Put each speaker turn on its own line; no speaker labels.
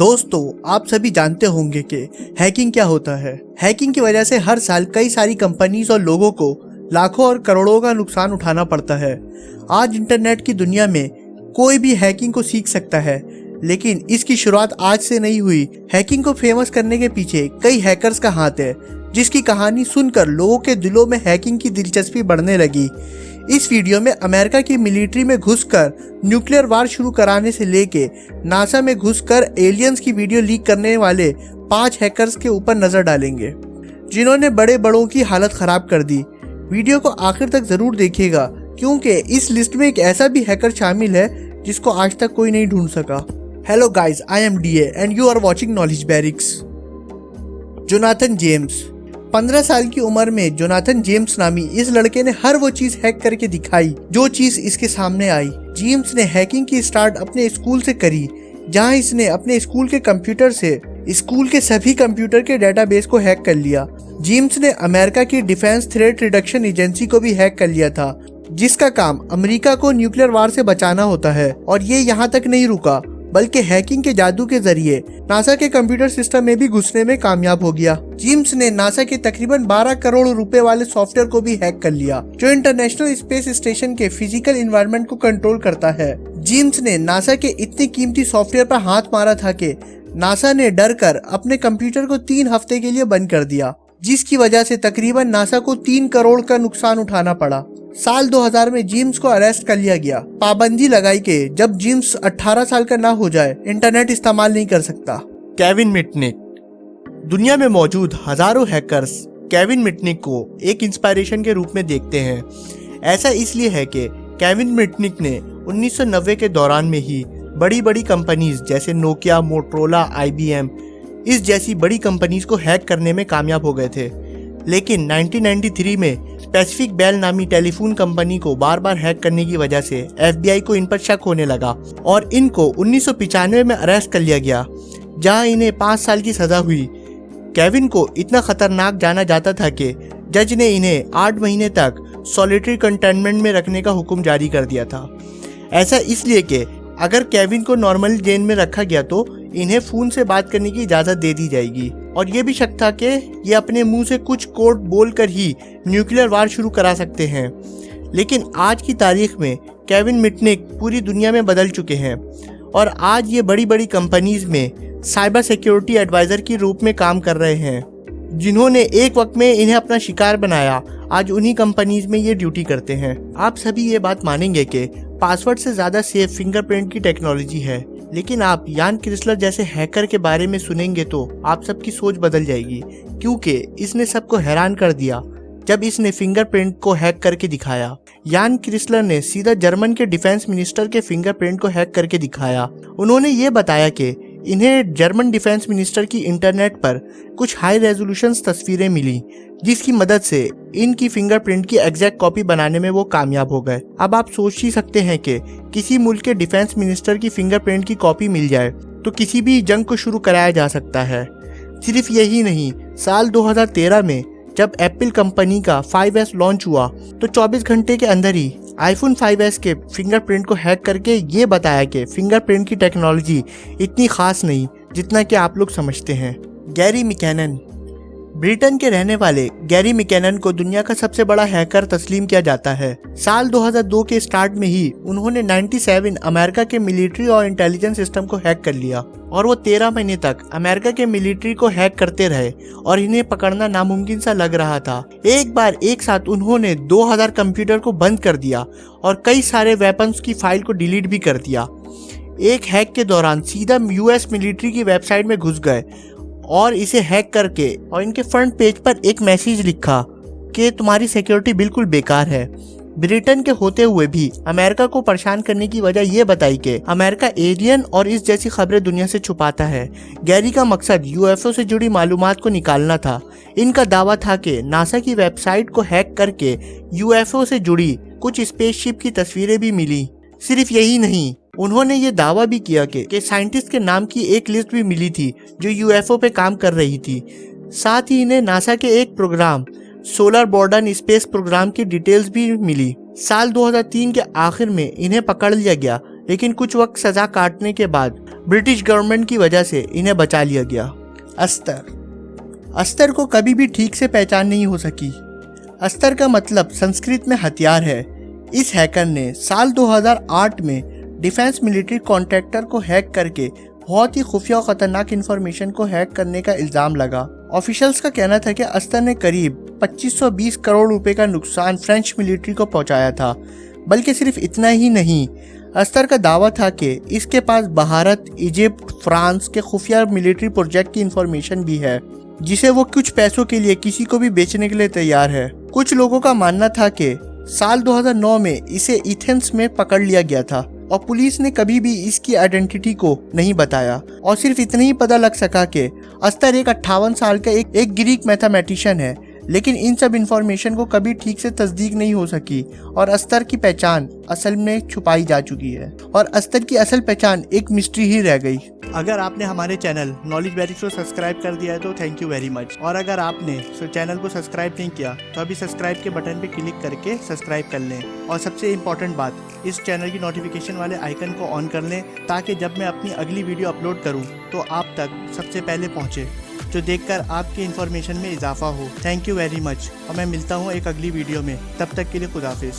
दोस्तों, आप सभी जानते होंगे कि हैकिंग क्या होता है। हैकिंग की वजह से हर साल कई सारी कंपनीज और लोगों को लाखों और करोड़ों का नुकसान उठाना पड़ता है। आज इंटरनेट की दुनिया में कोई भी हैकिंग को सीख सकता है, लेकिन इसकी शुरुआत आज से नहीं हुई। हैकिंग को फेमस करने के पीछे कई हैकर्स का हाथ है, जिसकी कहानी सुनकर लोगों के दिलों में हैकिंग की दिलचस्पी बढ़ने लगी। इस वीडियो में अमेरिका की मिलिट्री में घुसकर न्यूक्लियर वार शुरू कराने से लेके नासा में घुसकर एलियंस की वीडियो लीक करने वाले 5 हैकर्स के ऊपर नजर डालेंगे, जिन्होंने बड़े बड़ों की हालत खराब कर दी। वीडियो को आखिर तक जरूर देखिएगा, क्योंकि इस लिस्ट में एक ऐसा भी हैकर शामिल है जिसको आज तक कोई नहीं ढूंढ सका। Hello guys, I am DA and you are watching knowledge बैरिक्स। Jonathan James. 15 साल की उम्र में जोनाथन जेम्स नामी इस लड़के ने हर वो चीज हैक करके दिखाई जो चीज इसके सामने आई। जेम्स ने हैकिंग की स्टार्ट अपने स्कूल से करी, जहां इसने अपने स्कूल के कंप्यूटर से स्कूल के सभी कंप्यूटर के डेटाबेस को हैक कर लिया। जेम्स ने अमेरिका की डिफेंस थ्रेट रिडक्शन एजेंसी को भी हैक कर लिया था, जिसका काम अमेरिका को न्यूक्लियर वार से बचाना होता है। और ये यहाँ तक नहीं रुका, बल्कि हैकिंग के जादू के जरिए नासा के कंप्यूटर सिस्टम में भी घुसने में कामयाब हो गया। जेम्स ने नासा के तकरीबन 12 करोड़ रुपए वाले सॉफ्टवेयर को भी हैक कर लिया, जो इंटरनेशनल स्पेस स्टेशन के फिजिकल एनवायरनमेंट को कंट्रोल करता है। जेम्स ने नासा के इतने कीमती सॉफ्टवेयर पर हाथ मारा था कि नासा ने डर कर अपने कंप्यूटर को 3 हफ्ते के लिए बंद कर दिया, जिसकी वजह से तकरीबन नासा को 3 करोड़ का नुकसान उठाना पड़ा। साल 2000 में जेम्स को अरेस्ट कर लिया गया। पाबंदी लगाई कि जब जेम्स 18 साल का ना हो जाए, इंटरनेट इस्तेमाल नहीं कर सकता।
Kevin Mitnick. दुनिया में मौजूद हजारों हैकर्स केविन मिटनिक को एक इंस्पायरेशन के रूप में देखते हैं। ऐसा इसलिए है कि केविन मिटनिक ने 1990 के दौरान में ही बड़ी बड़ी कंपनीज जैसे नोकिया, मोटरोला, IBM इस जैसी बड़ी कंपनीज को हैक करने में कामयाब हो गए थे। लेकिन 1993 में पैसिफिक बेल नामी टेलीफोन कंपनी को बार बार हैक करने की वजह से FBI को इन पर शक होने लगा और इनको 1995 में अरेस्ट कर लिया गया, जहां इन्हें 5 साल की सजा हुई। केविन को इतना खतरनाक जाना जाता था कि जज ने इन्हें 8 महीने तक सॉलिटरी कंटेनमेंट में रखने का हुक्म जारी कर दिया था। ऐसा इसलिए कि अगर केविन को नॉर्मल जेल में रखा गया तो इन्हें फोन से बात करने की इजाजत दे दी जाएगी, और ये भी शक था कि ये अपने मुंह से कुछ कोड बोलकर ही न्यूक्लियर वार शुरू करा सकते हैं। लेकिन आज की तारीख में केविन मिटनिक पूरी दुनिया में बदल चुके हैं और आज ये बड़ी बड़ी कंपनीज में साइबर सिक्योरिटी एडवाइजर के रूप में काम कर रहे हैं। जिन्होंने एक वक्त में इन्हें अपना शिकार बनाया, आज उन्हीं कंपनीज में ये ड्यूटी करते हैं। आप सभी ये बात मानेंगे कि पासवर्ड से ज़्यादा सेफ फिंगरप्रिंट की टेक्नोलॉजी है, लेकिन आप यान क्रिस्लर जैसे हैकर के बारे में सुनेंगे तो आप सबकी सोच बदल जाएगी, क्योंकि इसने सबको हैरान कर दिया जब इसने फिंगरप्रिंट को हैक करके दिखाया। यान क्रिस्लर ने सीधा जर्मन के डिफेंस मिनिस्टर के फिंगरप्रिंट को हैक करके दिखाया। उन्होंने ये बताया कि इन्हें जर्मन डिफेंस मिनिस्टर की इंटरनेट पर कुछ हाई रेजोल्यूशन तस्वीरें मिली, जिसकी मदद से इनकी फिंगरप्रिंट की एग्जैक्ट कॉपी बनाने में वो कामयाब हो गए। अब आप सोच ही सकते हैं कि किसी मुल्क के डिफेंस मिनिस्टर की फिंगरप्रिंट की कॉपी मिल जाए तो किसी भी जंग को शुरू कराया जा सकता है। सिर्फ यही नहीं, साल 2013 में जब एप्पल कंपनी का 5S लॉन्च हुआ तो 24 घंटे के अंदर ही iPhone 5S के फिंगरप्रिंट को हैक करके ये बताया कि फिंगरप्रिंट की टेक्नोलॉजी इतनी खास नहीं जितना कि आप लोग समझते हैं। गैरी मिकैनन। ब्रिटेन के रहने वाले गैरी मिकैनन को दुनिया का सबसे बड़ा हैकर तस्लीम किया जाता है। साल 2002 के स्टार्ट में ही उन्होंने 97 अमेरिका के मिलिट्री और इंटेलिजेंस सिस्टम को हैक कर लिया, और वो 13 महीने तक अमेरिका के मिलिट्री को हैक करते रहे और इन्हें पकड़ना नामुमकिन सा लग रहा था। एक बार एक साथ उन्होंने 2000 कंप्यूटर को बंद कर दिया और कई सारे वेपन्स की फाइल को डिलीट भी कर दिया। एक हैक के दौरान सीधा US मिलिट्री की वेबसाइट में घुस गए और इसे हैक करके और इनके फ्रंट पेज पर एक मैसेज लिखा कि तुम्हारी सिक्योरिटी बिल्कुल बेकार है। ब्रिटेन के होते हुए भी अमेरिका को परेशान करने की वजह यह बताई कि अमेरिका एलियन और इस जैसी खबरें दुनिया से छुपाता है। गैरी का मकसद UFO से जुड़ी मालूमात को निकालना था। इनका दावा था कि नासा की वेबसाइट को हैक करके UFO से जुड़ी कुछ स्पेसशिप की तस्वीरें भी मिली। सिर्फ यही नहीं, उन्होंने ये दावा भी किया कि साइंटिस्ट के नाम की एक लिस्ट भी मिली थी जो UFO पे काम कर रही थी। साथ ही इन्हें नासा के एक प्रोग्राम सोलर बॉर्डन स्पेस प्रोग्राम की डिटेल्स भी मिली। साल 2003 के आखिर में इन्हें पकड़ लिया गया, लेकिन कुछ वक्त सजा काटने के बाद ब्रिटिश गवर्नमेंट की वजह से इन्हें बचा लिया गया। अस्तर को कभी भी ठीक से पहचान नहीं हो सकी। अस्तर का मतलब संस्कृत में हथियार है। इस हैकर ने साल 2008 में डिफेंस मिलिट्री कॉन्ट्रैक्टर को हैक करके बहुत ही खुफिया और खतरनाक इंफॉर्मेशन को हैक करने का इल्जाम लगा। ऑफिशियल्स का कहना था कि अस्तर ने करीब 2520 करोड़ रुपए का नुकसान फ्रेंच मिलिट्री को पहुंचाया था। बल्कि सिर्फ इतना ही नहीं, अस्तर का दावा था कि इसके पास भारत, इजिप्ट, फ्रांस के खुफिया मिलिट्री प्रोजेक्ट की इंफॉर्मेशन भी है, जिसे वो कुछ पैसों के लिए किसी को भी बेचने के लिए तैयार है। कुछ लोगों का मानना था कि साल 2009 में इसे एथेंस में पकड़ लिया गया था और पुलिस ने कभी भी इसकी आइडेंटिटी को नहीं बताया और सिर्फ इतना ही पता लग सका कि अस्तर एक 58 साल का एक ग्रीक मैथमेटिशियन है। लेकिन इन सब इंफॉर्मेशन को कभी ठीक से तस्दीक नहीं हो सकी और अस्तर की पहचान असल में छुपाई जा चुकी है और अस्तर की असल पहचान एक मिस्ट्री ही रह गई।
अगर आपने हमारे चैनल नॉलेज बेरिक्स को सब्सक्राइब कर दिया है तो थैंक यू वेरी मच, और अगर आपने चैनल को सब्सक्राइब नहीं किया तो अभी सब्सक्राइब के बटन पे क्लिक करके सब्सक्राइब कर लें। और सबसे इम्पॉर्टेंट बात, इस चैनल की नोटिफिकेशन वाले आइकन को ऑन कर लें ताकि जब मैं अपनी अगली वीडियो अपलोड करूँ तो आप तक सबसे पहले पहुँचे, जो देखकर आपके इन्फॉर्मेशन में इजाफा हो। थैंक यू वेरी मच और मैं मिलता हूँ एक अगली वीडियो में। तब तक के लिए खुदाफिज।